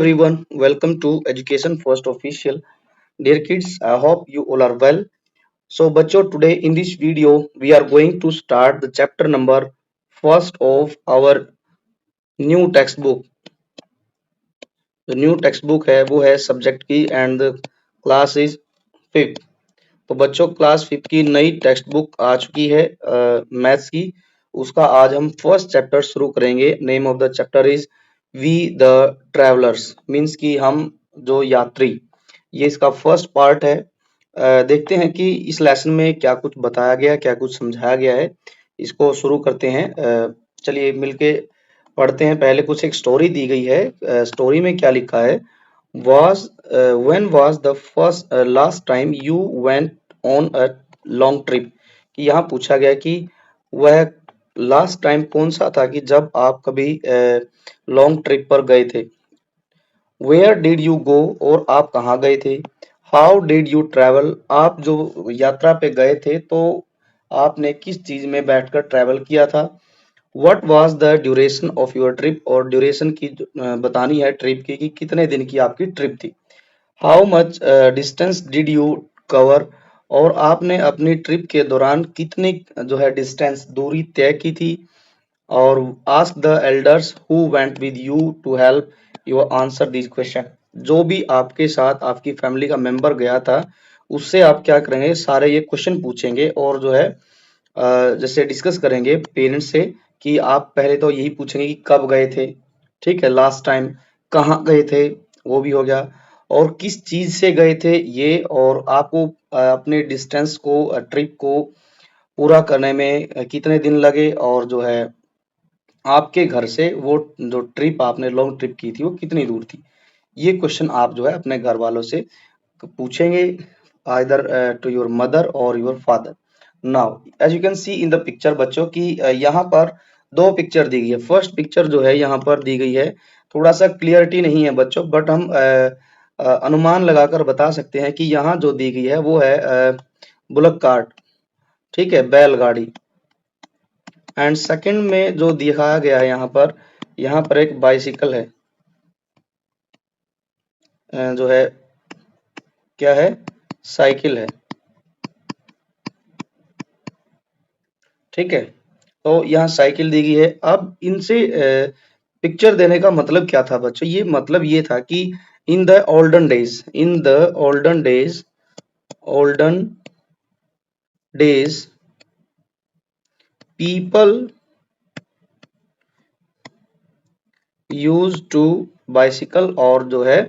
everyone, welcome to Education First Official. Dear kids, I hope you all are well. So, बच्चों, today in this video we are going to start the chapter number first of our new textbook. The new textbook है वो है subject की and the class is fifth. तो बच्चों class fifth की नई text book आ चुकी है मैथ्स की. उसका आज हम फर्स्ट चैप्टर शुरू करेंगे. Name of the chapter is we the travellers, means कि हम जो यात्री. ये इसका फर्स्ट पार्ट है. देखते हैं कि इस लेसन में क्या कुछ बताया गया, क्या कुछ समझाया गया है. इसको शुरू करते हैं. चलिए मिलके पढ़ते हैं. पहले कुछ एक स्टोरी दी गई है. स्टोरी में क्या लिखा है? was when was the first last time you went on a long trip? कि यहाँ पूछा गया कि वह लास्ट टाइम कौन सा था कि जब आप कभी लॉन्ग ट्रिप पर गए थे. वेयर डिड यू गो, और आप कहाँ गए थे. हाउ डिड यू ट्रेवल, आप जो यात्रा पे गए थे तो आपने किस चीज में बैठकर ट्रेवल किया था. What was the duration of your trip, और ड्यूरेशन की बतानी है ट्रिप की कि कितने दिन की आपकी ट्रिप थी. How much distance did you cover, और आपने अपनी ट्रिप के दौरान कितनी जो है डिस्टेंस दूरी तय की थी. और ask the elders who went with you to help you answer this question. जो भी आपके साथ आपकी फैमिली का मेंबर गया था उससे आप क्या करेंगे, सारे ये क्वेश्चन पूछेंगे और जो है जैसे डिस्कस करेंगे पेरेंट्स से कि आप पहले तो यही पूछेंगे कि कब गए थे, ठीक है, लास्ट टाइम कहाँ गए थे, वो भी हो गया, और किस चीज से गए थे ये, और आपको अपने डिस्टेंस को ट्रिप को पूरा करने में कितने दिन लगे, और जो है आपके घर से वो जो ट्रिप आपने लॉन्ग ट्रिप की थी वो कितनी दूर थी. ये क्वेश्चन आप जो है अपने घर वालों से पूछेंगे, आइदर टू योर मदर और your father. Now as you can see in the picture बच्चों की यहाँ पर दो पिक्चर दी गई है. फर्स्ट पिक्चर जो है यहाँ पर दी गई है, थोड़ा सा क्लियरिटी नहीं है बच्चों, बट हम अनुमान लगाकर बता सकते हैं कि यहाँ जो दी गई है वो है बुलक कार्ट, ठीक है, बैलगाड़ी. एंड सेकंड में जो दिखाया गया है यहाँ पर एक बाइसिकल है. जो है क्या है, साइकिल है, ठीक है. तो यहाँ साइकिल दी गई है. अब इनसे पिक्चर देने का मतलब क्या था बच्चों, ये मतलब ये था कि in the olden days, in the olden days people use to bicycle, और जो है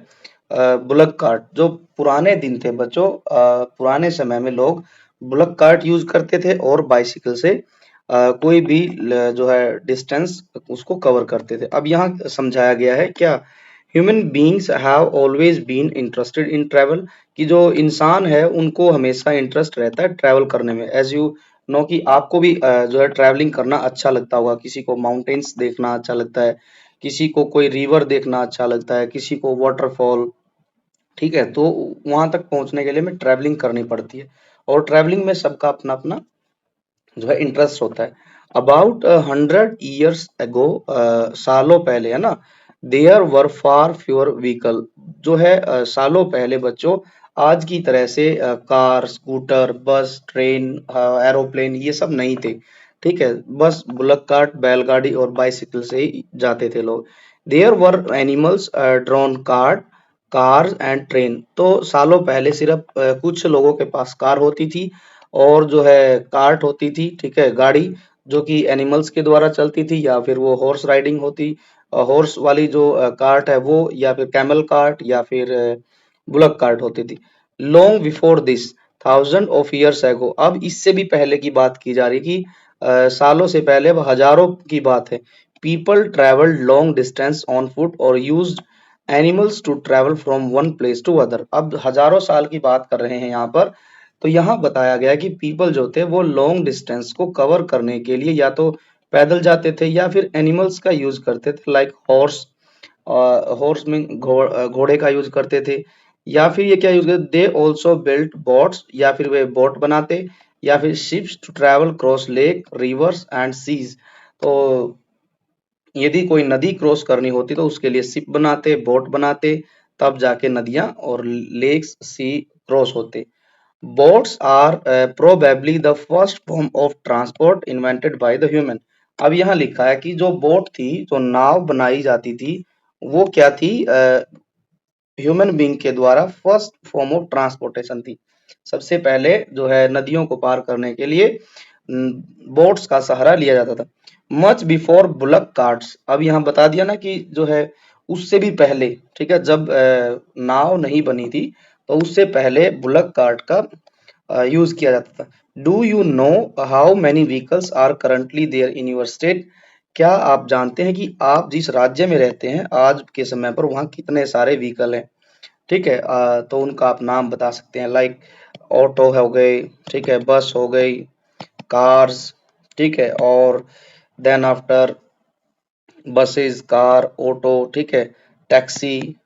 बुलक कार्ट. जो पुराने दिन थे बच्चों, पुराने समय में लोग बुलक कार्ट यूज करते थे और बाइसिकल से कोई भी जो है डिस्टेंस उसको कवर करते थे. अब यहाँ समझाया गया है क्या, human beings have always been interested in travel, कि जो इंसान है उनको हमेशा इंटरेस्ट रहता है ट्रैवल करने में. एज यू नो कि आपको भी जो है ट्रैवलिंग करना अच्छा लगता होगा. किसी को माउंटेन्स देखना अच्छा लगता है, किसी को कोई रिवर देखना अच्छा लगता है, किसी को वाटरफॉल, ठीक है. तो वहां तक पहुंचने के लिए में ट्रैवलिंग करनी पड़ती है, और ट्रैवलिंग में सबका अपना अपना जो है इंटरेस्ट होता है. अबाउट 100 years ago, सालों पहले, है ना, there were far fewer vehicle. जो है सालों पहले बच्चों आज की तरह से car, scooter, bus, train, aeroplane ये सब नहीं थे, ठीक है. बस बुलक कार्ट, बैलगाड़ी और बाइसिकल से ही जाते थे लोग. There were animals drawn cart, cars and train. तो सालों पहले सिर्फ कुछ लोगों के पास कार होती थी और जो है कार्ट होती थी, ठीक है, गाड़ी, जो कि एनिमल्स के द्वारा चलती थी, या फिर वो हॉर्स राइडिंग होती, हॉर्स वाली जो कार्ट है वो, या फिर कैमल कार्ट, या फिर बुलक कार्ट होती थी. Long before this, thousand of years ago. अब इससे भी पहले की बात की जा रही कि सालों से पहले, अब हजारों की बात है. People travel long distance on foot और used animals to travel from one place to other. अब हजारों साल की बात कर रहे हैं यहाँ पर. तो यहाँ बताया गया कि पीपल जो थे वो लॉन्ग डिस्टेंस को कवर करने के लिए या तो पैदल जाते थे या फिर एनिमल्स का यूज करते थे, लाइक हॉर्स. हॉर्स में घोड़े का यूज करते थे, या फिर ये क्या यूज करते, दे ऑल्सो बिल्ट बोट्स, या फिर वे बोट बनाते, या फिर ships to travel cross lake, rivers and seas. तो यदि कोई नदी क्रॉस करनी होती तो उसके लिए शिप बनाते, बोट बनाते, तब जाके नदियां और लेक्स सी क्रॉस होते। Boats are probably the first form of transport invented by the human. अब यहाँ लिखा है कि जो बोट थी, जो नाव बनाई जाती थी, वो क्या थी? ह्यूमन बीइंग के द्वारा फर्स्ट फॉर्म ऑफ ट्रांसपोर्टेशन थी। सबसे पहले जो है नदियों को पार करने के लिए बोट्स का सहारा लिया जाता था। मच बिफोर बुलक कार्ट्स, अब यहाँ बता दिया ना कि जो है उससे भी पहले, ठीक है, जब नाव नहीं बनी थी तो उससे पहले बुलक कार्ट का यूज किया जाता था। Do you know how many vehicles are currently there in your state? क्या आप जानते हैं कि आप जिस राज्य में रहते हैं आज के समय पर वहाँ कितने सारे व्हीकल हैं? ठीक है, तो उनका आप नाम बता सकते हैं, लाइक ऑटो हो गए, ठीक है, बस हो गई, कार्स, ठीक है, और then after buses, car, auto, ठीक है, टैक्सी।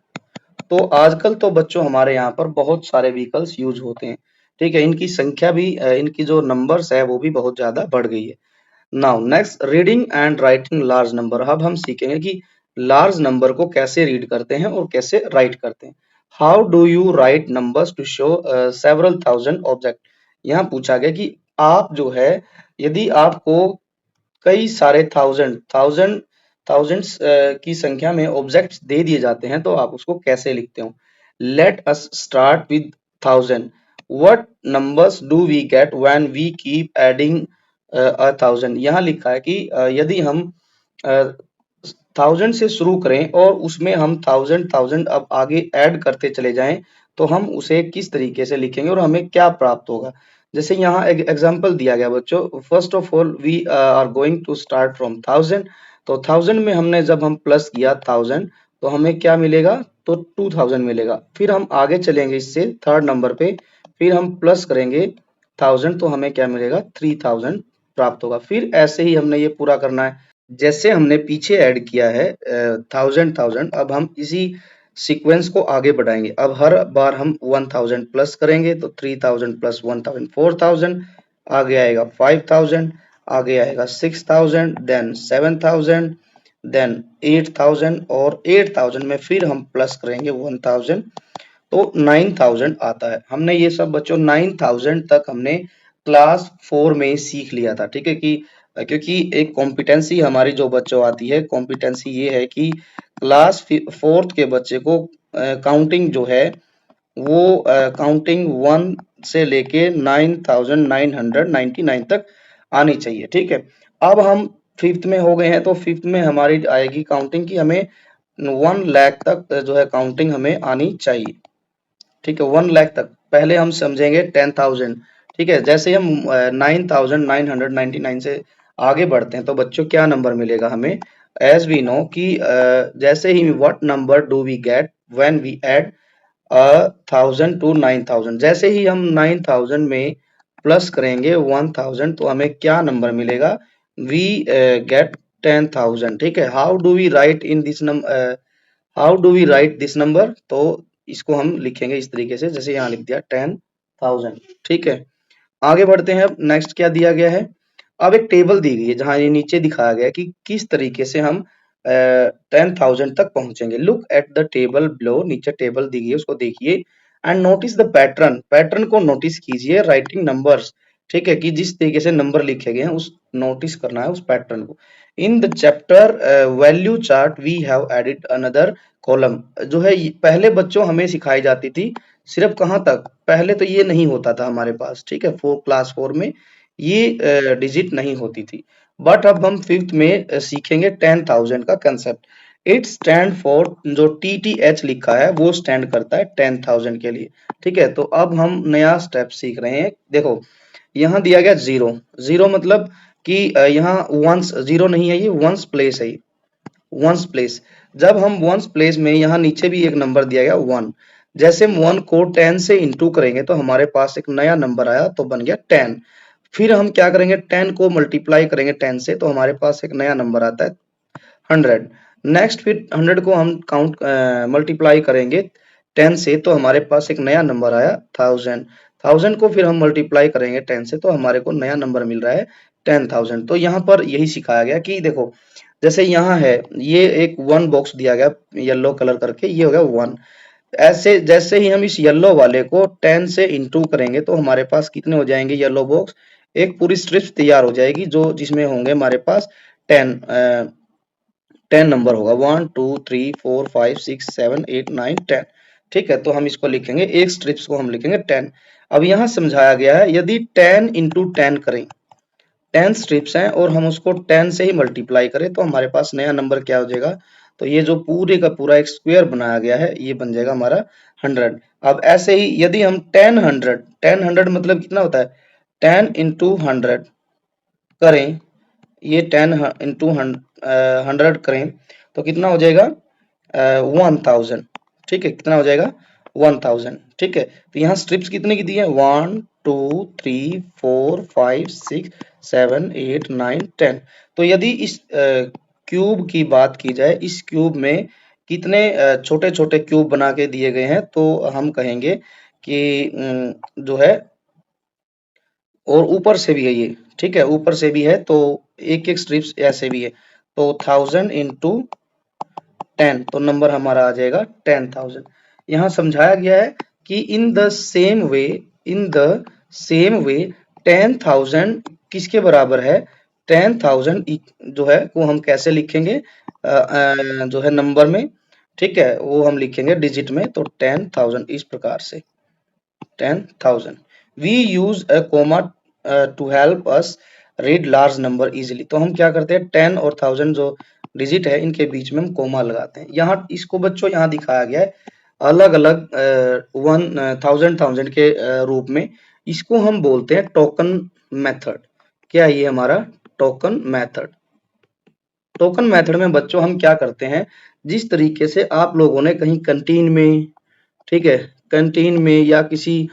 तो आजकल तो बच्चों हमारे यहाँ पर बहुत सारे व्हीकल्स यूज होते हैं, ठीक है, इनकी संख्या भी इनकी जो नंबर्स है वो भी बहुत ज्यादा बढ़ गई है। Now next, reading and writing large number. अब हम सीखेंगे कि लार्ज नंबर को कैसे रीड करते हैं और कैसे राइट करते हैं। How do you write numbers to show several thousand object? यहाँ पूछा गया कि आप जो है, यदि आपको कई सारे थाउजेंड्स की संख्या में ऑब्जेक्ट्स दे दिए जाते हैं तो आप उसको कैसे लिखते हो? Let us start with thousand. What numbers do we get when we keep adding a thousand? यहाँ लिखा है कि यदि हम थाउजेंड से शुरू करें और उसमें हम थाउजेंड थाउजेंड अब आगे ऐड करते चले जाएं तो हम उसे किस तरीके से लिखेंगे और हमें क्या प्राप्त होगा? जैसे यहाँ एक एग्जांपल दिया गया बच्चों, first of all we are going to start from thousand. तो थाउजेंड में हमने जब हम प्लस किया थाउजेंड तो हमें क्या मिलेगा? तो 2000 मिलेगा। फिर हम आगे चलेंगे इससे थर्ड नंबर पे, फिर हम प्लस करेंगे थाउजेंड तो हमें क्या मिलेगा? 3000 प्राप्त होगा। फिर ऐसे ही हमने ये पूरा करना है, जैसे हमने पीछे ऐड किया है थाउजेंड थाउजेंड, अब हम इसी सीक्वेंस को आगे बढ़ाएंगे। अब हर बार हम 1000 प्लस करेंगे तो 3000 प्लस 1000 4000, आगे आएगा 5000, आगे आएगा 6000, देन 7000, देन 8000, और 8000 में फिर हम प्लस करेंगे 1000 तो 9000 आता है। हमने ये सब बच्चों 9000 तक हमने क्लास 4 में सीख लिया था, ठीक है, कि क्योंकि एक कॉम्पिटेंसी हमारी जो बच्चों आती है, कॉम्पिटेंसी ये है कि क्लास 4th के बच्चे को काउंटिंग जो है वो काउंटिंग 1 से लेके 9999 तक आनी चाहिए, ठीक है। अब हम 5th में हो गए हैं तो 5th में हमारी आएगी काउंटिंग की हमें 1 लाख तक जो है काउंटिंग हमें आनी चाहिए, ठीक है, 1 लाख तक। पहले हम समझेंगे 10,000, ठीक है। जैसे हम 9999 से आगे बढ़ते हैं तो बच्चों क्या नंबर मिलेगा हमें? एज वी नो कि जैसे ही what number do we get when we add 1000 to 9000, जैसे ही हम 9000 में प्लस करेंगे 1000 तो हमें क्या नंबर मिलेगा? वी गेट 10,000, ठीक है। How do we write in this number? How do we write this number? तो इसको हम लिखेंगे इस तरीके से, जैसे यहाँ लिख दिया 10,000, ठीक है। आगे बढ़ते हैं। अब नेक्स्ट क्या दिया गया है? अब एक टेबल दी गई है जहां ये नीचे दिखाया गया है कि किस तरीके से हम 10,000 तक पहुंचेंगे। Look at the table below, नीचे टेबल दी गई है उसको देखिए, and notice the pattern, pattern को नोटिस कीजिए। राइटिंग नंबर्स, ठीक है, कि जिस तरीके से नंबर लिखे गए हैं उस नोटिस करना है उस पैटर्न को। In the chapter value chart we have added another column, जो है पहले बच्चों हमें सिखाई जाती थी सिर्फ कहाँ तक? पहले तो ये नहीं होता था हमारे पास, ठीक है, क्लास 4 में ये डिजिट नहीं होती थी। बट अब हम 5th में सीखेंगे 10,000 का कंसेप्ट। इट स्टैंड फॉर, जो TTH लिखा है वो स्टैंड करता है 10,000 के लिए, ठीक है। तो अब हम नया स्टेप सीख रहे हैं। देखो यहाँ दिया गया जीरो, जीरो मतलब कि यहाँ वंस, जीरो नहीं है, ये वंस प्लेस है, वंस प्लेस। जब हम वंस प्लेस में यहाँ नीचे भी एक नंबर दिया गया 1, जैसे हम 1 को 10 से इंटू करेंगे तो हमारे पास एक नया नंबर आया तो बन गया 10। फिर हम क्या करेंगे? 10 को मल्टीप्लाई करेंगे 10 से तो हमारे पास एक नया नंबर आता है 100। नेक्स्ट फिर 100 को हम काउंट मल्टीप्लाई करेंगे 10 से तो हमारे पास एक नया नंबर आया 1000। 1000 को फिर हम मल्टीप्लाई करेंगे 10 से तो हमारे को नया नंबर मिल रहा है 10,000। तो यहाँ पर यही सिखाया गया कि देखो जैसे यहाँ है, ये एक 1 बॉक्स दिया गया येलो कलर करके, ये हो गया 1। ऐसे जैसे ही हम इस येलो वाले को 10 से इंटू करेंगे तो हमारे पास कितने हो जाएंगे येलो बॉक्स, एक पूरी स्ट्रिप तैयार हो जाएगी जो जिसमें होंगे हमारे पास 10 10 नंबर होगा, 1 2 3 4 5 6 7 8 9 10। ठीक है, तो हम इसको लिखेंगे, एक स्ट्रिप्स को हम लिखेंगे 10। अब यहाँ समझाया गया है यदि 10 इंटू 10 करें, 10 स्ट्रिप्स हैं और हम उसको 10 से ही मल्टीप्लाई करें तो हमारे पास नया नंबर क्या हो जाएगा, तो ये जो पूरे का पूरा एक स्क्वायर बनाया गया है ये बन जाएगा हमारा 100। अब ऐसे ही यदि हम 10 100 मतलब कितना होता है, 10 इंटू 100 करें, ये 10 इंटू 100 करें तो कितना हो जाएगा 1000। ठीक है, कितना हो जाएगा 1000। ठीक है, तो यहाँ स्ट्रिप्स कितने की दी है, 1 2 3 4 5 6 7 8 9 10। तो यदि इस क्यूब की बात की जाए, इस क्यूब में कितने छोटे छोटे क्यूब बना के दिए गए हैं, तो हम कहेंगे कि जो है, और ऊपर से भी है ये, ठीक है, ऊपर से भी है तो एक एक स्ट्रिप्स ऐसे भी है, तो 1000 इंटू 10 तो नंबर हमारा आ जाएगा 10,000। यहाँ समझाया गया है कि इन द सेम वे 10,000 किसके बराबर है, 10,000 जो है वो हम कैसे लिखेंगे, जो है नंबर में, ठीक है, वो हम लिखेंगे डिजिट में, तो 10,000 इस प्रकार से 10,000। We use a comma to help us read large number easily. तो हम क्या करते हैं, 10 और 1000 जो डिजिट है इनके बीच में हम कोमा लगाते हैं। यहाँ इसको बच्चों यहाँ दिखाया गया है अलग अलग 1000 के रूप में, इसको हम बोलते हैं टोकन मेथड। क्या है ये हमारा टोकन मेथड। टोकन मेथड में बच्चों हम क्या करते हैं, जिस तरीके से आप लोगों ने कहीं कैंटीन में, ठीक है, कैंटीन में या किसी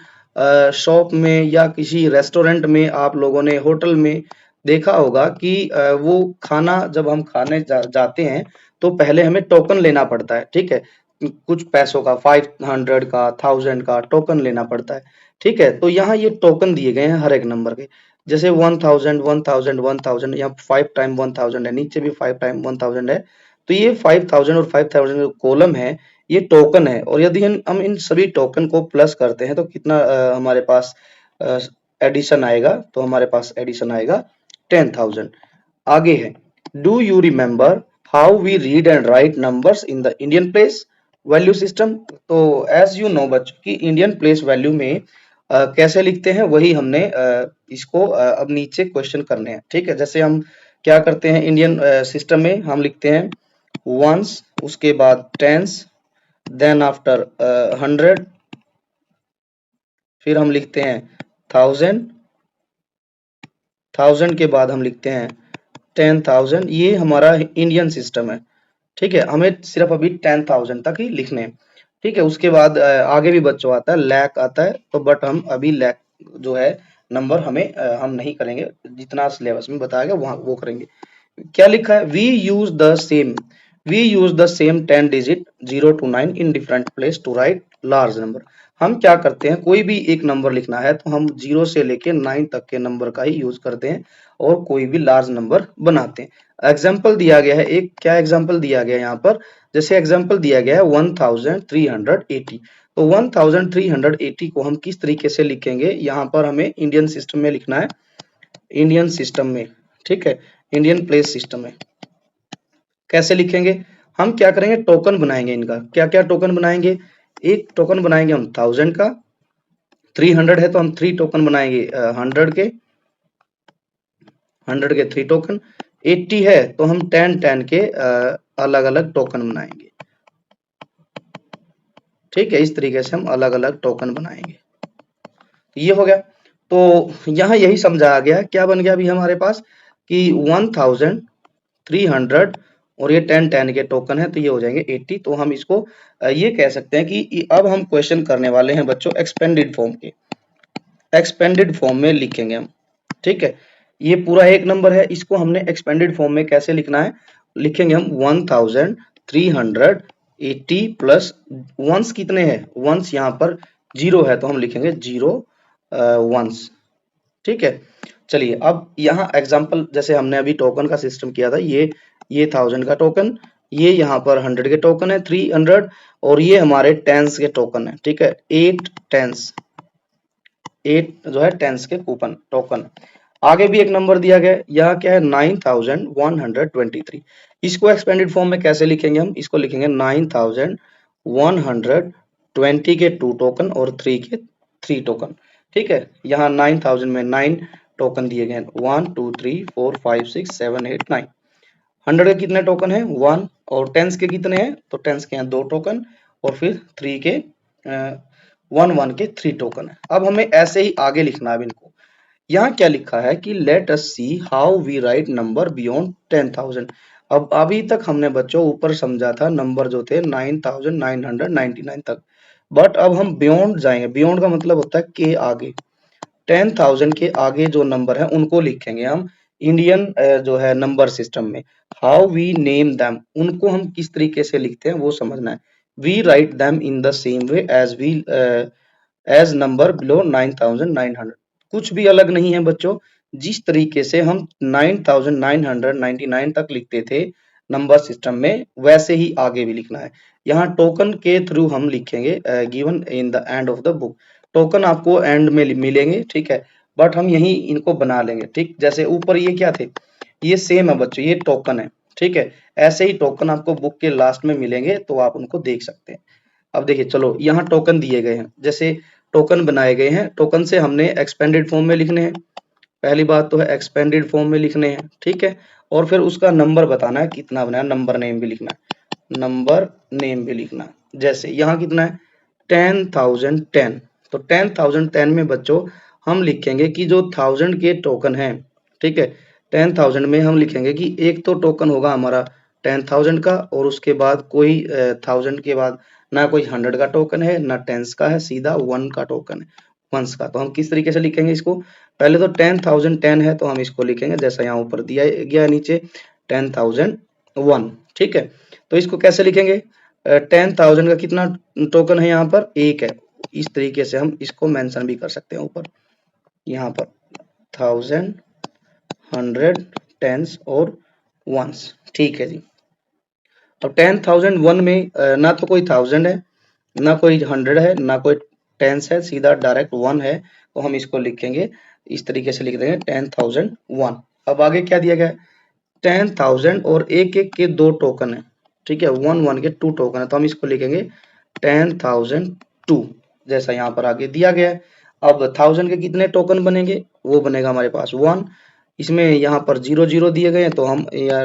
शॉप में या किसी रेस्टोरेंट में, आप लोगों ने होटल में देखा होगा कि वो खाना जब हम खाने जाते हैं तो पहले हमें टोकन लेना पड़ता है, ठीक है, कुछ पैसों का, 500 का, 1000 का टोकन लेना पड़ता है। ठीक है, तो यहाँ ये टोकन दिए गए हैं हर एक नंबर के, जैसे 1000 1000 1000, यहाँ 5 टाइम 1000 है, नीचे भी 5 टाइम 1000 है। तो ये 5000 और 5000 जो कॉलम है ये टोकन है, और यदि हम इन सभी टोकन को प्लस करते हैं तो कितना हमारे पास एडिशन आएगा, तो हमारे पास एडिशन आएगा 10,000। आगे है, do you remember how we read and write numbers in the Indian place value system. तो एज यू नो बच्चों की इंडियन प्लेस वैल्यू में कैसे लिखते हैं वही हमने इसको अब नीचे क्वेश्चन करने हैं। ठीक है, जैसे हम क्या करते हैं इंडियन सिस्टम में, हम लिखते हैं वंस, उसके बाद टेंस, देन आफ्टर 100, फिर हम लिखते हैं 1000, 1000 के बाद हम लिखते हैं 10,000। ये हमारा इंडियन सिस्टम है। ठीक है, हमें सिर्फ अभी 10,000 तक ही लिखने हैं। ठीक है, उसके बाद आगे भी बच्चों आता है, लैक आता है, तो बट हम अभी लैक जो है नंबर हमें हम नहीं करेंगे, जितना सिलेबस में बताया गया वहां वो करेंगे। क्या लिखा है, we use the same 10 digit 0 to 9 in different place to write large number. हम क्या करते हैं, कोई भी एक नंबर लिखना है तो हम 0 से लेके 9 तक के नंबर का ही यूज करते हैं और कोई भी लार्ज नंबर बनाते हैं। एग्जाम्पल दिया गया है, एक क्या एग्जाम्पल दिया गया है यहाँ पर, जैसे एग्जाम्पल दिया गया है 1380, तो 1380 को हम किस तरीके से लिखेंगे, यहाँ पर हमें इंडियन सिस्टम में लिखना है, इंडियन सिस्टम में, ठीक है, इंडियन प्लेस सिस्टम में कैसे लिखेंगे, हम क्या करेंगे, टोकन बनाएंगे इनका। क्या क्या टोकन बनाएंगे, एक टोकन बनाएंगे हम 1000 का, 300 है तो हम 3 टोकन बनाएंगे 100 के 3 टोकन, 80 है तो हम 10 के अलग अलग टोकन बनाएंगे। ठीक है, इस तरीके से हम अलग अलग टोकन बनाएंगे। ये हो गया, तो यहाँ यही समझाया गया, क्या बन गया अभी हमारे पास कि 1300 और ये 10 के टोकन है तो ये हो जाएंगे 80। तो हम इसको ये कह सकते हैं कि अब हम क्वेश्चन करने वाले हैं बच्चों एक्सपेंडेड फॉर्म के, एक्सपेंडेड फॉर्म में लिखेंगे हम। ठीक है, ये पूरा एक नंबर है, इसको हमने एक्सपेंडेड फॉर्म में कैसे लिखना है, लिखेंगे हम 1380 प्लस वंस कितने हैं, वंस यहाँ पर 0 है तो हम लिखेंगे 0 वंस। ठीक है, चलिए अब यहाँ एग्जाम्पल, जैसे हमने अभी टोकन का सिस्टम किया था, ये ये 1000 का टोकन, ये यहाँ पर 100 के टोकन है 300, और ये हमारे टेंस के टोकन है। ठीक है, 8 टेंस, 8 जो है टेंस के कूपन टोकन। आगे भी एक नंबर दिया गया है, यह क्या है 9123। इसको एक्सपेंडेड फॉर्म में कैसे लिखेंगे हम, इसको लिखेंगे 9120 के 2 टोकन और 3 के 3 टोकन। ठीक है, यहाँ 9000 में 9 टोकन दिए गए हैं, 1 2 3 4 5 6 7 8 9। 100 के कितने टोकन है 1, और टेंस के कितने हैं, तो टेंस के हैं 2 टोकन, और फिर 3 के 1 के 3 टोकन है। अब हमें ऐसे ही आगे लिखना है इनको। यहाँ क्या लिखा है कि let us see how we write number beyond 10,000। अब अभी तक हमने बच्चों ऊपर समझा था नंबर जो थे 9999 तक, बट अब हम बियॉन्ड जाएंगे। बियॉन्ड का मतलब होता है के आगे, 10,000 के आगे जो नंबर है उनको लिखेंगे हम इंडियन जो है नंबर सिस्टम में। हाउ वी नेम दैम, उनको हम किस तरीके से लिखते हैं वो समझना है। We write them in the same way as number below 9900। कुछ भी अलग नहीं है बच्चों, जिस तरीके से हम 9999 तक लिखते थे नंबर सिस्टम में, वैसे ही आगे भी लिखना है। यहाँ टोकन के थ्रू हम लिखेंगे given in the end of the book. Token आपको एंड में मिलेंगे, ठीक है, बट हम यही इनको बना लेंगे। ठीक, जैसे ऊपर ये क्या थे, ये सेम है बच्चों, ये टोकन है। ठीक है, ऐसे ही टोकन आपको बुक के लास्ट में मिलेंगे, तो आप उनको देख सकते हैं। अब देखिए, चलो यहाँ टोकन दिए गए हैं, जैसे टोकन बनाए गए हैं, टोकन से हमने एक्सपेंडेड फॉर्म में लिखने हैं। पहली बात तो है एक्सपेंडेड फॉर्म में लिखने हैं, ठीक है, और फिर उसका नंबर बताना है कितना बनाया, नंबर नेम भी लिखना है, नंबर नेम भी लिखना है। जैसे यहाँ कितना है 10,010, तो 10,010 में बच्चों हम लिखेंगे कि जो 1000 के टोकन है, ठीक है, 10,000 में हम लिखेंगे कि एक तो टोकन होगा हमारा 10,000 का, और उसके बाद कोई 1000 के बाद ना कोई 100 का टोकन है ना टेंस का है, सीधा 1 का टोकन है, वंस का। तो हम किस तरीके से लिखेंगे इसको, पहले तो 10,010 है तो हम इसको लिखेंगे जैसा यहाँ ऊपर दिया गया नीचे 10,001। ठीक है, तो इसको कैसे लिखेंगे, 10,000 का कितना टोकन है, यहाँ पर एक है। इस तरीके से हम इसको मेंशन भी कर सकते हैं ऊपर, यहाँ पर 1000, 100, टेंस और वंस। ठीक है जी। अब 10,001 में ना तो कोई 1000 है, ना कोई 100 है, ना कोई टेंस है, सीधा डायरेक्ट 1 है, तो हम इसको लिखेंगे इस तरीके से, लिख देंगे 10,001। अब आगे क्या दिया गया है, 10,000 और एक एक के 2 टोकन है, ठीक है, 1 के 2 टोकन है, तो हम इसको लिखेंगे 10,002, जैसा यहाँ पर आगे दिया गया है। अब 1000 के कितने टोकन बनेंगे, वो बनेगा हमारे पास 1। इसमें यहाँ पर 0 दिए गए हैं, तो हम या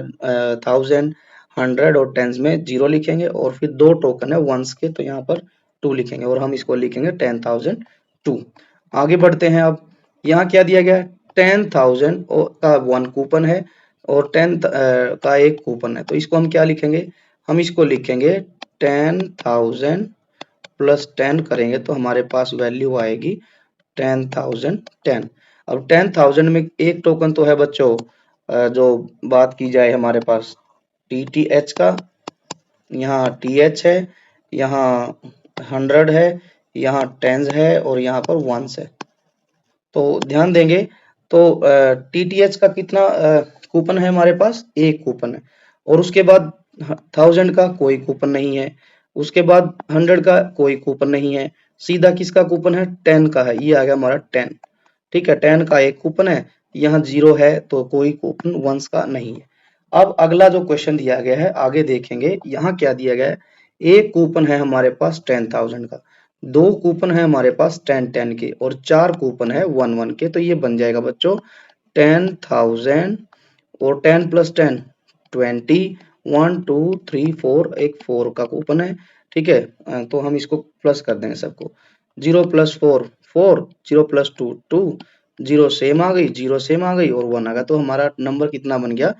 1000, 100 और टेंस में 0 लिखेंगे, और फिर 2 टोकन है वंस के, तो यहाँ पर 2 लिखेंगे, और हम इसको लिखेंगे 10,002। आगे बढ़ते हैं। अब यहाँ क्या दिया गया है, 10,000 का 1 कूपन है, और 10 का 1 कूपन है, तो इसको हम क्या लिखेंगे, हम इसको लिखेंगे 10,000 प्लस 10 करेंगे तो हमारे पास वैल्यू आएगी 10,010। अब 10,000 में एक टोकन तो है बच्चों, जो बात की जाए हमारे पास TTH का, यहाँ TH है, यहाँ 100 है, यहाँ टेंस है, और यहाँ पर वंस है। तो ध्यान देंगे, तो TTH का कितना कूपन है हमारे पास, एक कूपन है, और उसके बाद 1000 का कोई कूपन नहीं है, उसके बाद 100 का कोई कूपन नहीं है, सीधा किसका कूपन है, 10 का है, ये आ गया हमारा 10। ठीक है, 10 का एक कूपन है, यहाँ 0 है, तो कोई कूपन वंस का नहीं है। अब अगला जो क्वेश्चन दिया गया है आगे देखेंगे, यहाँ क्या दिया गया है, एक कूपन है हमारे पास 10,000 का, 2 कूपन है हमारे पास 10 के, और 4 कूपन है 1 के, तो ये बन जाएगा बच्चों 10,000 और 10 प्लस 10 20, 1 2 3 4, एक 4 का कूपन है। ठीक है, तो हम इसको प्लस कर देंगे सबको, 0 प्लस 4 4, 0 प्लस 2 2, 0 सेम आ गई, 0 सेम आ गई, और 1 आ गया, तो हमारा नंबर कितना बन गया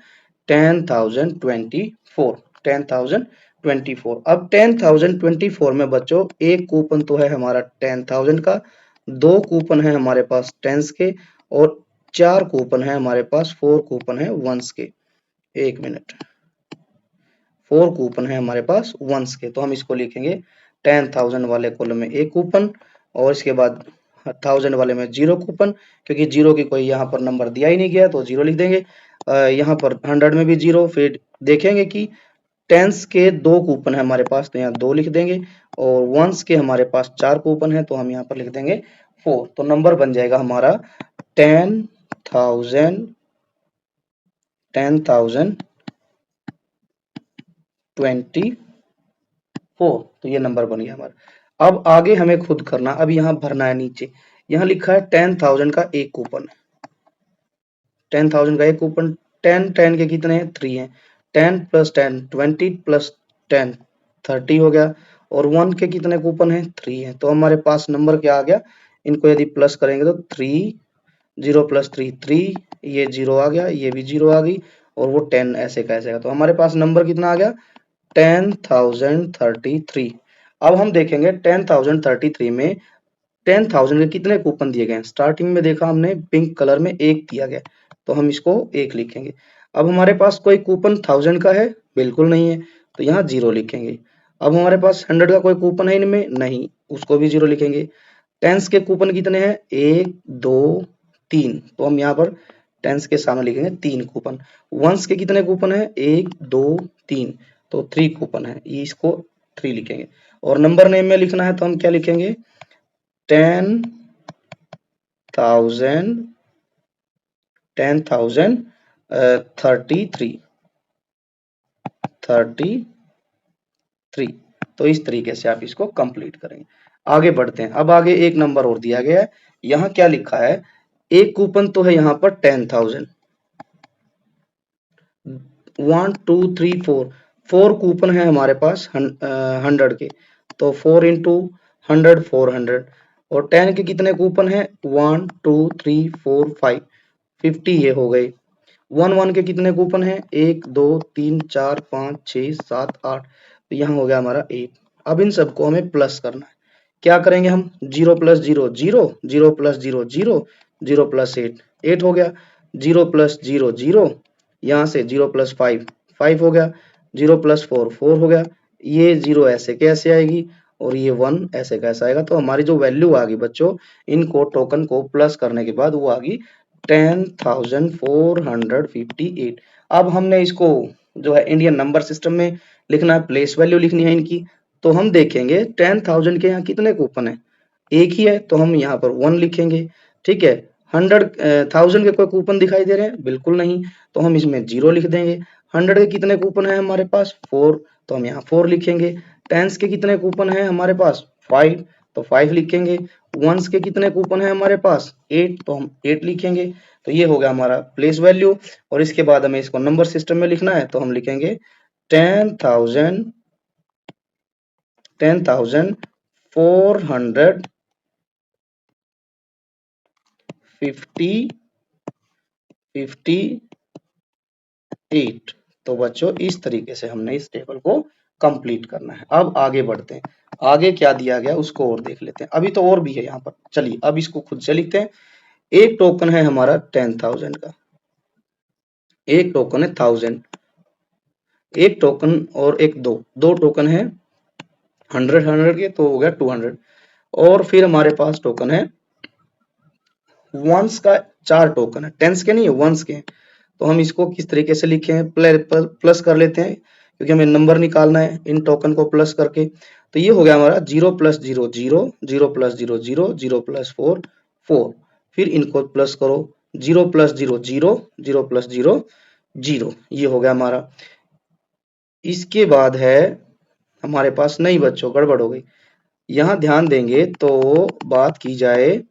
10,024, 10,024। अब 10,024 में बच्चों एक कूपन तो है हमारा 10,000 का, 2 कूपन है हमारे पास टेंस के, और 4 कूपन है हमारे पास, 4 कूपन है वंस के। एक मिनट, 4 कूपन है हमारे पास वंस के, तो हम इसको लिखेंगे 10,000 वाले कॉलम में एक कूपन, और इसके बाद 1000 वाले में 0 कूपन, क्योंकि 0 की कोई यहाँ पर नंबर दिया ही नहीं गया, तो 0 लिख देंगे। यहाँ पर 100 में भी 0। फिर देखेंगे कि टेंस के 2 कूपन है हमारे पास, तो यहाँ 2 लिख देंगे, और वंस के हमारे पास 4 कूपन है, तो हम यहाँ पर लिख देंगे 4। तो नंबर बन जाएगा हमारा 10,024। तो ये नंबर बन गया हमारा। अब आगे हमें खुद करना, अब यहाँ भरना है नीचे। यहाँ लिखा है 10,000 का एक कूपन, 10,000 का एक कूपन। 10 के कितने हैं? 3 हैं। 10 प्लस 10 20 प्लस 10 30 हो गया। और 1 के कितने कूपन हैं? 3 हैं। तो हमारे पास नंबर क्या आ गया? इनको यदि प्लस करेंगे तो 3, 0 प्लस 3 3, ये 0 आ गया, ये भी 0 आ गई, और वो 10 ऐसे का ऐसे का। तो हमारे पास नंबर कितना आ गया? 10,033। अब हम देखेंगे 10,033 में 10,000 के कितने कूपन दिए गए हैं। स्टार्टिंग में देखा हमने पिंक कलर में 1 दिया गया, तो हम इसको 1 लिखेंगे। अब हमारे पास कोई कूपन 1000 का है? बिल्कुल नहीं है, तो यहाँ 0 लिखेंगे। अब हमारे पास 100 का कोई कूपन है इनमें? नहीं, उसको भी 0 लिखेंगे। टेंस के कूपन कितने हैं? 1 2 3, तो हम यहाँ पर टेंस के सामने लिखेंगे 3 कूपन। वंस के कितने कूपन है? 1 2 3, तो 3 कूपन है, इसको 3 लिखेंगे। और नंबर नेम में लिखना है तो हम क्या लिखेंगे? 10,033। तो इस तरीके से आप इसको कंप्लीट करेंगे। आगे बढ़ते हैं। अब आगे एक नंबर और दिया गया है। यहाँ क्या लिखा है? एक कूपन तो है यहाँ पर 10,000, 1 2 3 4, 4 कूपन है हमारे पास 100 के, तो 4 इंटू 100 400। और 10 के कितने कूपन है? 1 2 3 4 5, 50 ये हो गए। 1 के कितने कूपन है? 1 2 3 4 5 6 7 8, तो यहाँ हो गया हमारा 8। अब इन सबको हमें प्लस करना है। क्या करेंगे हम? 0 प्लस 0 0, 0 प्लस 0 0, 0 प्लस 8 8 हो गया। 0 प्लस 0 0, यहाँ से 0 प्लस 5 5 हो गया। 0 प्लस 4 4 हो गया। ये 0 ऐसे कैसे आएगी, और ये 1 ऐसे कैसे आएगा। तो हमारी जो वैल्यू आ गई बच्चों, इनको टोकन को प्लस करने के बाद वो आ गई 10,458। अब हमने इसको जो है इंडियन नंबर सिस्टम में लिखना है, प्लेस वैल्यू लिखनी है इनकी। तो हम देखेंगे 10,000 के यहाँ कितने कूपन है? एक ही है, तो हम यहाँ पर 1 लिखेंगे। ठीक है। 100,000 के कोई कूपन दिखाई दे रहे हैं? बिल्कुल नहीं, तो हम इसमें 0 लिख देंगे। 100 के कितने कूपन है हमारे पास? 4, तो हम यहाँ 4 लिखेंगे। टेंस के कितने कूपन है हमारे पास? 5, तो 5 लिखेंगे। वंस के कितने कूपन है हमारे पास? 8, तो हम 8 लिखेंगे। तो ये हो गया हमारा प्लेस वैल्यू। और इसके बाद हमें इसको नंबर सिस्टम में लिखना है, तो हम लिखेंगे 10,458। तो बच्चों इस तरीके से हमने इस टेबल को कंप्लीट करना है। अब आगे बढ़ते हैं। आगे क्या दिया गया उसको और देख लेते हैं। अभी तो और भी है यहाँ पर, चलिए अब इसको खुद से लिखते हैं। एक टोकन है हमारा 10,000 का, एक टोकन है 1000, एक टोकन और एक दो टोकन है 100 के, तो हो गया 200। और फिर हमारे पास टोकन है वंस का, 4 टोकन है, टेंस के नहीं है, वंस के। तो हम इसको किस तरीके से लिखे हैं? प्लस कर लेते हैं, क्योंकि हमें नंबर निकालना है इन टोकन को प्लस करके। तो ये हो गया हमारा 0 प्लस 0 0, 0 प्लस 0 0, 0 प्लस 4 4। फिर इनको प्लस करो, 0 प्लस 0 0, 0 प्लस 0 0, ये हो गया हमारा। इसके बाद है हमारे पास, नहीं बच्चों गड़बड़ हो गई। यहाँ ध्यान देंगे तो बात की जाए,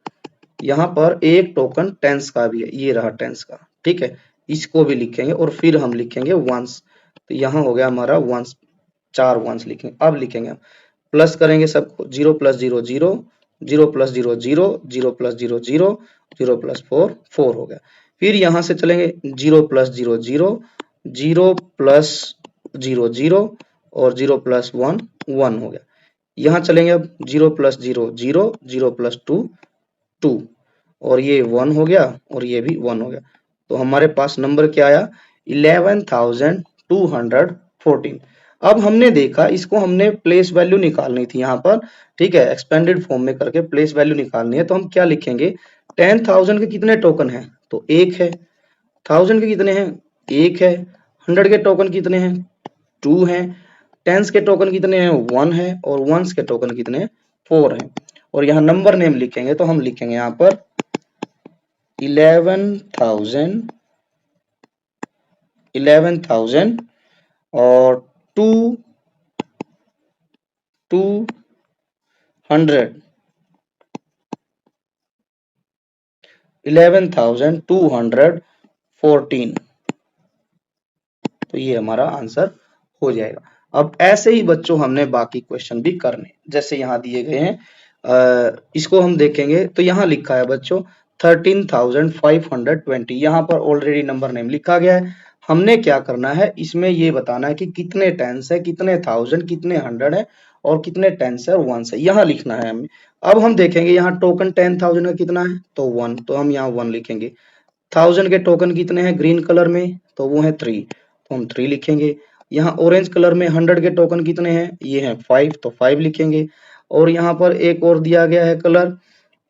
यहाँ पर एक टोकन टेंस का भी है, ये रहा टेंस का। ठीक है, इसको भी लिखेंगे और फिर हम लिखेंगे वंस। तो यहाँ हो गया हमारा वंस, 4 वंस लिखेंगे। अब लिखेंगे हम, प्लस करेंगे सबको, 0 प्लस 0 0, 0 प्लस 0 0, 0 प्लस 0 0, 0 प्लस 4 4 हो गया। फिर यहाँ से चलेंगे 0 प्लस 0 0, 0 प्लस 0 0, और 0 प्लस 1 1 हो गया। यहाँ चलेंगे अब 0 प्लस 0 0, 0 प्लस 2 2, और ये 1 हो गया और ये भी 1 हो गया। तो हमारे पास नंबर क्या आया? 11,214। अब हमने देखा, इसको हमने प्लेस वैल्यू निकालनी थी यहाँ पर। ठीक है, एक्सपेंडेड फॉर्म में करके प्लेस वैल्यू निकालनी है। तो हम क्या लिखेंगे? 10,000 के कितने टोकन हैं? तो एक है। 1000 के कितने हैं? 1 है, 100 के टोकन कितने हैं 2 हैं, टेंस के टोकन कितने हैं 1 है और वंस के टोकन कितने हैं 4 हैं। और यहाँ नंबर नेम लिखेंगे तो हम लिखेंगे यहाँ पर 11,000 और 200 11,214 तो ये हमारा आंसर हो जाएगा। अब ऐसे ही बच्चों हमने बाकी क्वेश्चन भी करने, जैसे यहाँ दिए गए हैं इसको हम देखेंगे तो यहाँ लिखा है बच्चों 13,520, यहाँ पर ऑलरेडी नंबर नेम लिखा गया है। हमने क्या करना है इसमें ये बताना है कि कितने टेंस है, कितने थाउजेंड, कितने हंड्रेड है और कितने टेंस है और वंस है, यहाँ लिखना है हमें। अब हम देखेंगे यहाँ टोकन 10,000 का कितना है तो 1, तो हम यहाँ 1 लिखेंगे। 1000 के टोकन कितने हैं ग्रीन कलर में तो वो है 3, तो हम 3 लिखेंगे। यहाँ ऑरेंज कलर में 100 के टोकन कितने हैं ये हैं 5, तो 5 लिखेंगे। और यहाँ पर एक और दिया गया है कलर,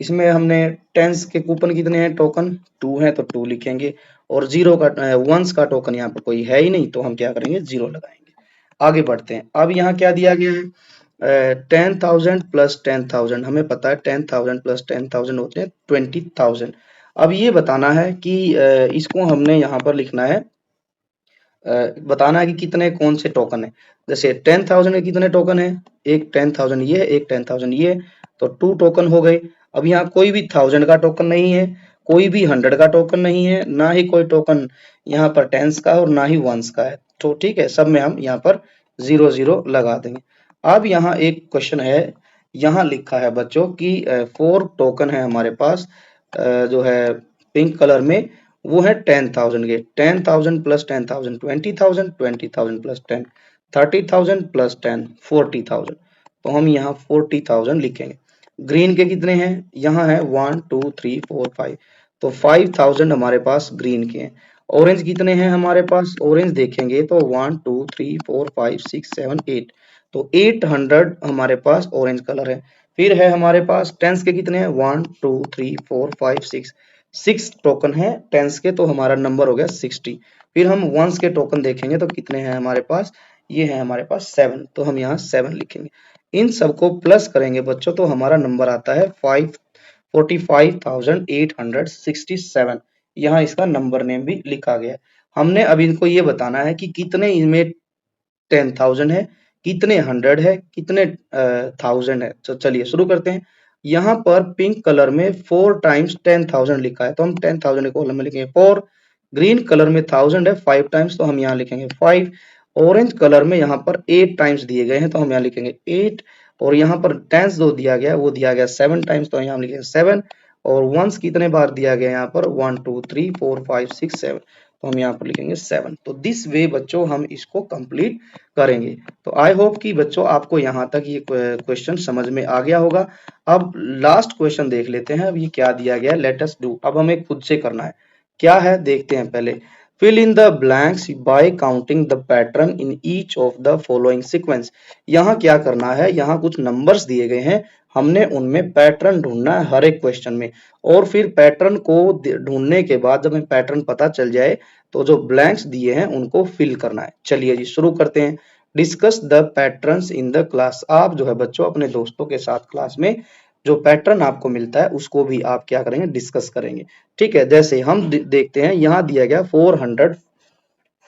इसमें हमने टेंस के कूपन कितने हैं टोकन 2 है तो 2 लिखेंगे। और जीरो का वंस का टोकन यहाँ पर कोई है ही नहीं तो हम क्या करेंगे 0 लगाएंगे। आगे बढ़ते हैं। अब यहाँ क्या दिया गया है 10,000 प्लस 10,000, हमें पता है 10,000 प्लस 10,000 होते हैं 20,000। अब ये बताना है कि इसको हमने यहाँ पर लिखना है बताना है कि कितने कौन से टोकन है। जैसे 10,000 के कितने टोकन है, एक 10,000 ये है, एक 10,000 ये है, तो 2 टोकन हो गए। अब यहाँ कोई भी 1000 का टोकन नहीं है, कोई भी 100 का टोकन नहीं है, ना ही कोई टोकन यहाँ पर टेंस का और ना ही वंस का है, तो ठीक है सब में हम यहाँ पर 0 लगा देंगे। अब यहाँ एक क्वेश्चन है, यहाँ लिखा है बच्चों की 4 टोकन है हमारे पास जो है पिंक कलर में, वो है 10,000 के। 10,000 प्लस 10,000 20,000, 20,000 प्लस 10 30,000 प्लस 10 40,000, तो हम यहाँ 40,000 लिखेंगे। ग्रीन के कितने हैं यहाँ है 1 2 3 4 5, तो 5,000 हमारे पास ग्रीन के हैं। ऑरेंज कितने हैं हमारे पास, ऑरेंज देखेंगे तो 1 2 3 4 5 6 7 8, तो 800 हमारे पास ऑरेंज कलर है। फिर है हमारे पास टेंस के कितने हैं 1 2 3 4 5 6 टोकन है टेंस के, तो हमारा नंबर हो गया 60। फिर हम वंस के टोकन देखेंगे तो कितने हैं हमारे पास, ये है हमारे पास 7, तो हम यहाँ 7 लिखेंगे। इन सबको प्लस करेंगे बच्चों तो हमारा नंबर आता है 45,867। यहाँ इसका नंबर नेम भी लिखा गया है। हमने अब इनको ये बताना है कि कितने इनमें 10,000 है, कितने 100 है, कितने 1000 है। तो चलिए शुरू करते हैं। यहाँ पर पिंक कलर में 4 टाइम्स 10,000 लिखा है तो हम 10,000 कॉलम में लिखेंगे 4। ग्रीन कलर में 1000 है 5 टाइम्स तो हम यहाँ लिखेंगे 5। ऑरेंज कलर में यहाँ पर 8 टाइम्स दिए गए हैं तो हम यहाँ लिखेंगे 8। और यहाँ पर टेंस जो दिया गया वो दिया गया 7 टाइम्स तो यहाँ हम लिखेंगे 7। और वंस कितने बार दिया गया यहाँ पर 1 2 3 4 5 6 7, तो हम यहाँ पर लिखेंगे 7। तो दिस वे बच्चों हम इसको कंप्लीट करेंगे। तो आई होप कि बच्चों आपको यहाँ तक ये क्वेश्चन समझ में आ गया होगा। अब लास्ट क्वेश्चन देख लेते हैं। अब ये क्या दिया गया है, लेट अस डू। अब हमें खुद से करना है, क्या है देखते हैं पहले। Fill in the blanks by counting the pattern in each of the following sequence. यहाँ क्या करना है, यहाँ कुछ नंबर्स दिए गए हैं, हमने उनमें पैटर्न ढूंढना है हर एक क्वेश्चन में। और फिर पैटर्न को ढूंढने के बाद जब हमें पैटर्न पता चल जाए तो जो ब्लैंक्स दिए हैं उनको फिल करना है। चलिए जी शुरू करते हैं। Discuss the patterns in the class. आप जो है बच्चों अपने दोस्तों के साथ क्लास में जो पैटर्न आपको मिलता है उसको भी आप क्या करेंगे, डिस्कस करेंगे। ठीक है, जैसे हम देखते हैं यहाँ दिया गया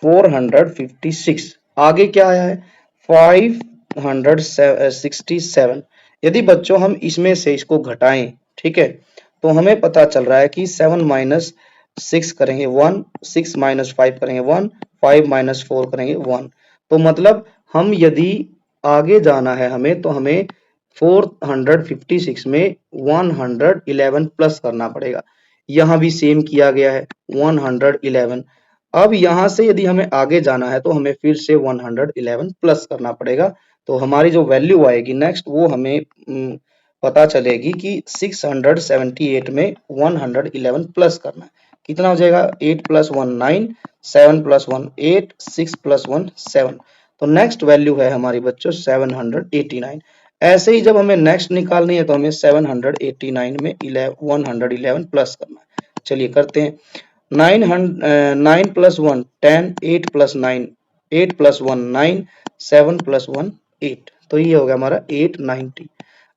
456, आगे क्या आया है 567। यदि बच्चों हम इसमें से इसको घटाएं, ठीक है, तो हमें पता चल रहा है कि 7 माइनस 6 करेंगे 1, 6 माइनस 5 करेंगे 1, 5 माइनस 4 करेंगे 1। तो मतलब हम यदि आगे जाना है हमें तो हमें 456 में 111 प्लस करना पड़ेगा। यहाँ भी सेम किया गया है 111। अब यहाँ से यदि हमें आगे जाना है तो हमें फिर से 111 प्लस करना पड़ेगा। तो हमारी जो वैल्यू आएगी नेक्स्ट वो हमें पता चलेगी कि 678 में 111 प्लस करना है। कितना हो जाएगा 8 प्लस 1 9, 7 प्लस 1 8, 6 प्लस 1 7। तो नेक्स्ट वैल्यू है हमारी बच्चों 789। ऐसे ही जब हमें नेक्स्ट निकालनी है तो हमें 789 में 111 प्लस करना है। चलिए करते हैं। 9 प्लस 1 10, 8 प्लस 9 8 प्लस 1 9, 7 प्लस 1 8। तो ये हो गया हमारा 890।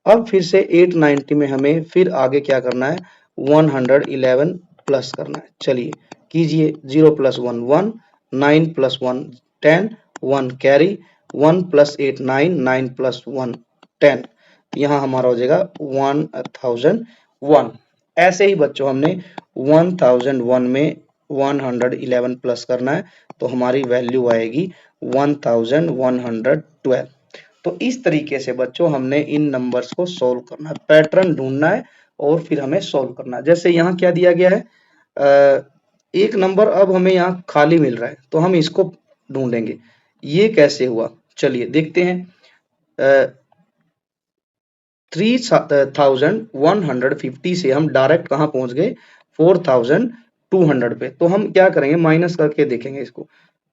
अब फिर से 890 में हमें फिर आगे क्या करना है, 111 प्लस करना है। चलिए कीजिए। 0 plus 1 1, 9 plus 1 10, 1 carry, 1 plus 8 9, 9 plus 1 10। यहाँ हमारा हो जाएगा 1001। ऐसे ही बच्चों हमने 1001 में 111 प्लस करना है तो हमारी वैल्यू आएगी 1112। तो इस तरीके से बच्चों हमने इन नंबर्स को सॉल्व करना है, पैटर्न ढूंढना है और फिर हमें सॉल्व करना है। जैसे यहाँ क्या दिया गया है, एक नंबर अब हमें यहाँ खाली मिल रहा है तो हम इसको ढूंढेंगे। ये कैसे हुआ, चलिए देखते हैं। 3150 से हम डायरेक्ट कहाँ पहुंच गए, 4200 पे। तो हम क्या करेंगे, माइनस करके देखेंगे इसको,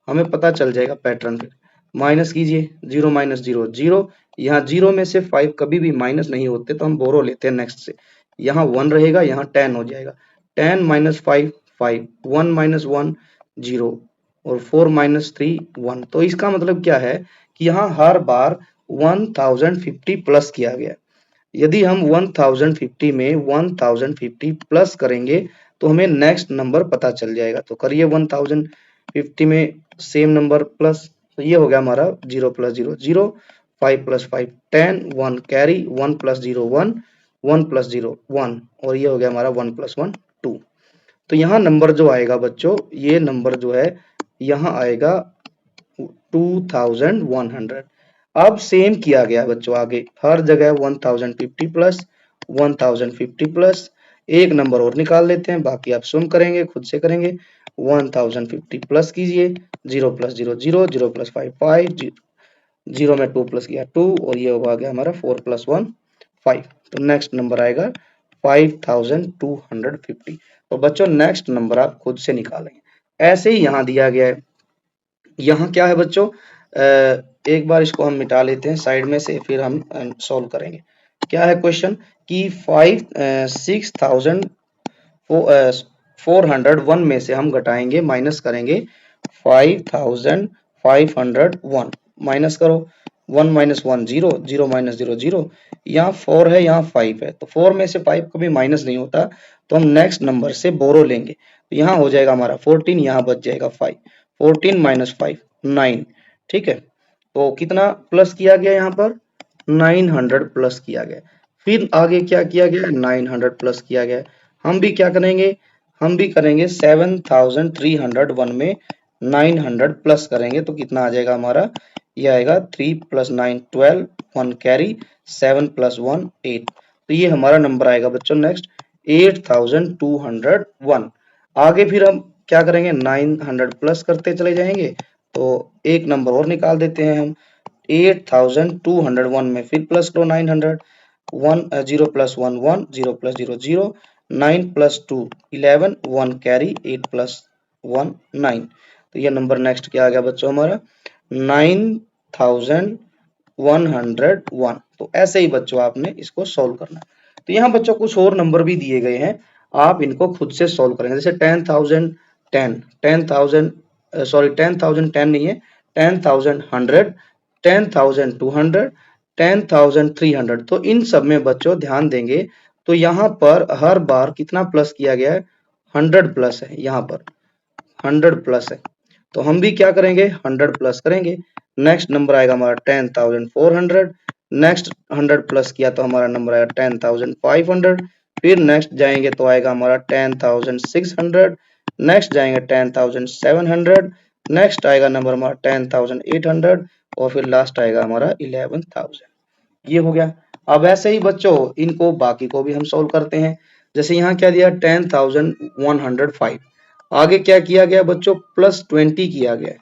हमें पता चल जाएगा पैटर्न। फिर माइनस कीजिए। 0 माइनस 0 0। यहाँ 0 में से 5 कभी भी माइनस नहीं होते तो हम बोरो लेते हैं नेक्स्ट से। यहाँ 1 रहेगा, यहाँ 10 हो जाएगा। 10 माइनस 5 5, 1 माइनस 1 0 और 4 माइनस 3 1। तो इसका मतलब क्या है कि यहाँ हर बार 1050 प्लस किया गया। यदि हम 1050 में 1050 प्लस करेंगे तो हमें नेक्स्ट नंबर पता चल जाएगा। तो करिए 1050 में सेम नंबर प्लस। तो ये हो गया हमारा 0 plus 0 0, 5 plus 5 10, 1 carry, 1 plus 0 1, 1 plus 0 1 और ये हो गया हमारा 1 प्लस 1 2। तो यहाँ नंबर जो आएगा बच्चों, ये नंबर जो है यहाँ आएगा 2100। अब सेम किया गया बच्चों, आगे हर जगह 1050 प्लस 1050 प्लस। एक नंबर और निकाल लेते हैं, बाकी आप स्वयं करेंगे, खुद से करेंगे। 1050 प्लस कीजिए। 0 प्लस 0 0, 0 प्लस 5 5, 0 में 2 प्लस किया 2 और ये आ गया हमारा 4 प्लस 1 5। तो नेक्स्ट नंबर आएगा 5250। तो बच्चों नेक्स्ट नंबर आप खुद से निकालेंगे। ऐसे ही यहाँ दिया गया है। यहाँ क्या है बच्चों, एक बार इसको हम मिटा लेते हैं साइड में से, फिर हम सॉल्व करेंगे। क्या है क्वेश्चन कि 6401 में से हम घटाएंगे, माइनस करेंगे 5501। माइनस करो। 1 माइनस 1 0, 0 माइनस 0 0। यहाँ 4 है, यहाँ 5 है, तो 4 में से 5 कभी माइनस नहीं होता तो हम नेक्स्ट नंबर से बोरो लेंगे। तो यहाँ हो जाएगा हमारा 14, यहाँ बच जाएगा 5। 14 माइनस 5 9। ठीक है, तो कितना प्लस किया गया यहाँ पर, 900 प्लस किया गया। फिर आगे क्या किया गया, 900 प्लस किया गया। हम भी क्या करेंगे, हम भी करेंगे 7301 में 900 प्लस करेंगे तो कितना आ जाएगा हमारा, ये आएगा 3 प्लस 9 12, 1 कैरी, 7 प्लस 1 8। तो ये हमारा नंबर आएगा बच्चों नेक्स्ट 8201। आगे फिर हम क्या करेंगे, 900 प्लस करते चले जाएंगे। तो एक नंबर और निकाल देते हैं हम। 8201 में फिर प्लस करो 900। 0 plus 1 1, 0 plus 0 0, 9 plus 2 11, 1 carry, 8 plus 1 9। तो ये नंबर नेक्स्ट क्या आ गया बच्चों हमारा 9101। तो ऐसे ही बच्चों आपने इसको सॉल्व करना है। तो यहाँ बच्चों कुछ और नंबर भी दिए गए हैं, आप इनको खुद से सॉल्व करेंगे। जैसे 10,010 10,000 सॉरी 10,010 नहीं है, 10,100 10,200 10,300। तो इन सब में बच्चों ध्यान देंगे तो यहाँ पर हर बार कितना प्लस किया गया है, 100 प्लस है। यहाँ पर 100 प्लस है तो हम भी क्या करेंगे, 100 प्लस करेंगे। नेक्स्ट नंबर आएगा हमारा 10,400। नेक्स्ट 100 प्लस किया तो हमारा नंबर आएगा 10,500। फिर नेक्स्ट जाएंगे तो आएगा हमारा 10,600। नेक्स्ट जाएंगे 10,700। नेक्स्ट आएगा नंबर हमारा 10,800 और फिर लास्ट आएगा हमारा 11,000। ये हो गया। अब ऐसे ही बच्चों इनको बाकी को भी हम सोल्व करते हैं। जैसे यहाँ क्या दिया 10,105। आगे क्या किया गया बच्चों, प्लस 20 किया गया।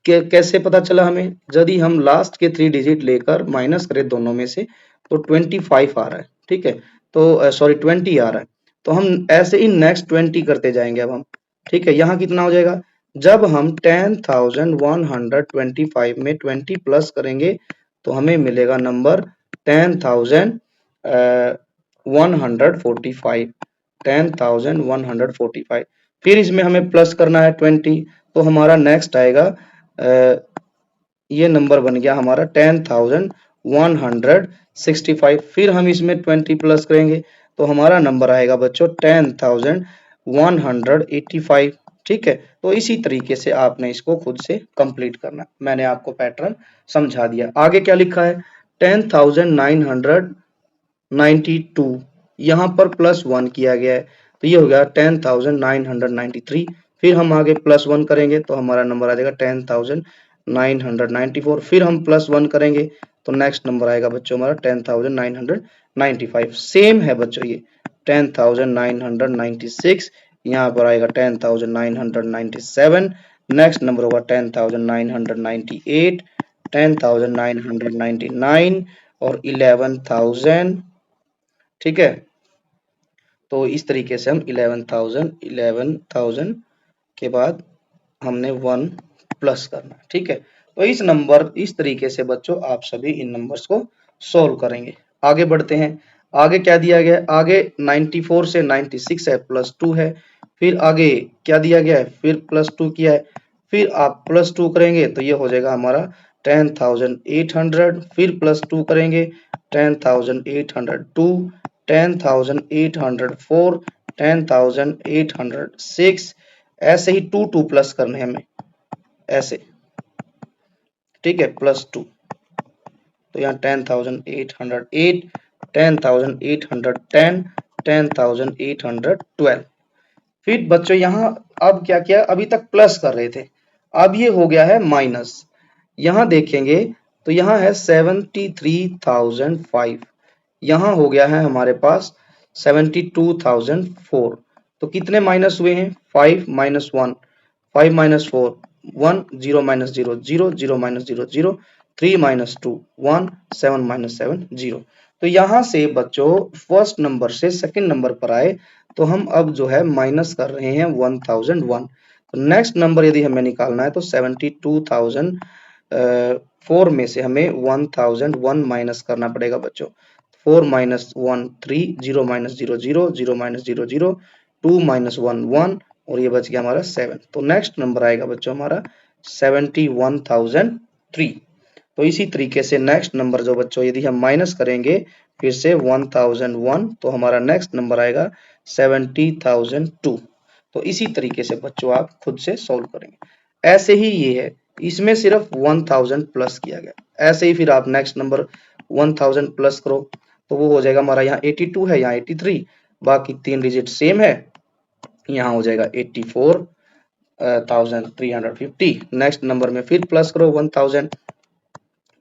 कैसे पता चला हमें, यदि हम लास्ट के 3 डिजिट लेकर माइनस करें दोनों में से तो 25 आ रहा है। ठीक है, तो सॉरी 20 आ रहा है। तो हम ऐसे ही नेक्स्ट 20 करते जाएंगे अब हम। ठीक है, यहाँ कितना हो जाएगा, जब हम 10,125 में 20 प्लस करेंगे तो हमें मिलेगा नंबर 10,145। 10,145। फिर इसमें हमें प्लस करना है 20, तो हमारा नेक्स्ट आएगा ये नंबर बन गया हमारा 10,165। फिर हम इसमें 20 प्लस करेंगे तो हमारा नंबर आएगा बच्चों 10,185। ठीक है, तो इसी तरीके से आपने इसको खुद से कंप्लीट करना। मैंने आपको पैटर्न समझा दिया। आगे क्या लिखा है, 10,992, यहाँ पर प्लस 1 किया गया है, तो ये हो गया 10,993। फिर हम आगे प्लस 1 करेंगे तो हमारा नंबर आ जाएगा 10,994। फिर हम प्लस 1 करेंगे तो नेक्स्ट नंबर आएगा बच्चों हमारा 10,995। सेम है बच्चों ये 10,996, यहाँ पर आएगा 10,997। नेक्स्ट नंबर होगा 10,998, 10,999 और 11,000। ठीक है, तो इस तरीके से हम 11,000 के बाद हमने 1 प्लस करना। ठीक है, तो इस तरीके से बच्चों आप सभी इन नंबर्स को सोल्व करेंगे। आगे बढ़ते हैं। आगे क्या दिया गया है, आगे 94 से 96 है, प्लस 2 है। फिर आगे क्या दिया गया है, फिर प्लस 2 किया है। फिर आप प्लस 2 करेंगे तो ये हो जाएगा हमारा 10,800। फिर प्लस 2 करेंगे 10,802, 10,804, 10,806। ऐसे ही 2 प्लस करने हमें ऐसे। ठीक है, प्लस 2, तो यहाँ 10,808, 10,810, 10,812। फिर बच्चों यहाँ अब क्या किया, अभी तक प्लस कर रहे थे, अब ये हो गया है माइनस। यहाँ देखेंगे तो यहाँ है 73,005, यहाँ हो गया है हमारे पास 72,004। तो कितने माइनस हुए हैं, 5 minus 1, 5 minus 4 1, 0 minus 0 0, 0 minus 0 0, 3 minus 2 1, 7 minus 7 0। तो यहाँ से बच्चों फर्स्ट नंबर से सेकंड नंबर पर आए तो हम अब जो है माइनस कर रहे हैं 1001। तो नेक्स्ट नंबर यदि हमें निकालना है तो 72,004 में से हमें 1001 माइनस करना पड़ेगा बच्चों। 4 माइनस 1 3, 0 माइनस 0 0, 0 माइनस 0 0, 2 माइनस 1 1 और ये बच गया हमारा 7। तो नेक्स्ट नंबर आएगा बच्चों हमारा 71,003। तो इसी तरीके से नेक्स्ट नंबर जो बच्चों यदि हम माइनस करेंगे फिर से 1001 तो हमारा नेक्स्ट नंबर आएगा 70,002। तो इसी तरीके से बच्चों आप खुद से सॉल्व करेंगे। ऐसे ही ये है, इसमें सिर्फ 1000 प्लस किया गया। ऐसे ही फिर आप नेक्स्ट नंबर 1000 प्लस करो तो वो हो जाएगा हमारा, यहाँ 82 है, यहाँ 83, बाकी 3 डिजिट सेम है, यहाँ हो जाएगा 84,350। नेक्स्ट नंबर में फिर प्लस करो 1000,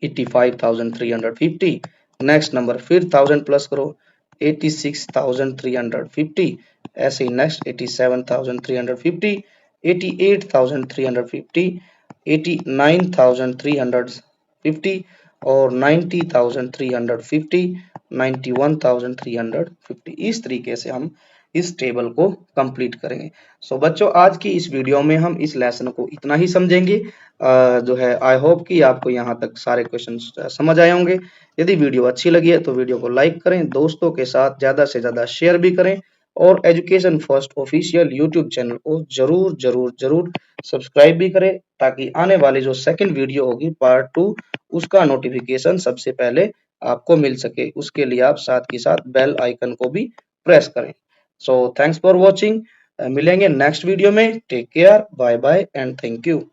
85,350। नेक्स्ट नंबर फिर 1000 प्लस करो 86,350। ऐसे ही नेक्स्ट 87,350, 88,350, 89,350 और 90,350, 91,350। इस तरीके से हम इस टेबल को कंप्लीट करेंगे। सो बच्चों आज की इस वीडियो में हम इस लेसन को इतना ही समझेंगे। जो है आई होप कि आपको यहाँ तक सारे क्वेश्चन समझ आए होंगे। यदि वीडियो अच्छी लगी है तो वीडियो को लाइक करें, दोस्तों के साथ ज्यादा से ज्यादा शेयर भी करें और education first official YouTube channel को जरूर जरूर जरूर सब्सक्राइब भी करें ताकि आने वाली जो सेकंड वीडियो होगी पार्ट 2 उसका नोटिफिकेशन सबसे पहले आपको मिल सके। उसके लिए आप साथ के साथ बेल आइकन को भी प्रेस करें। So thanks for watching. मिलेंगे नेक्स्ट वीडियो में। Take care, bye bye and thank you.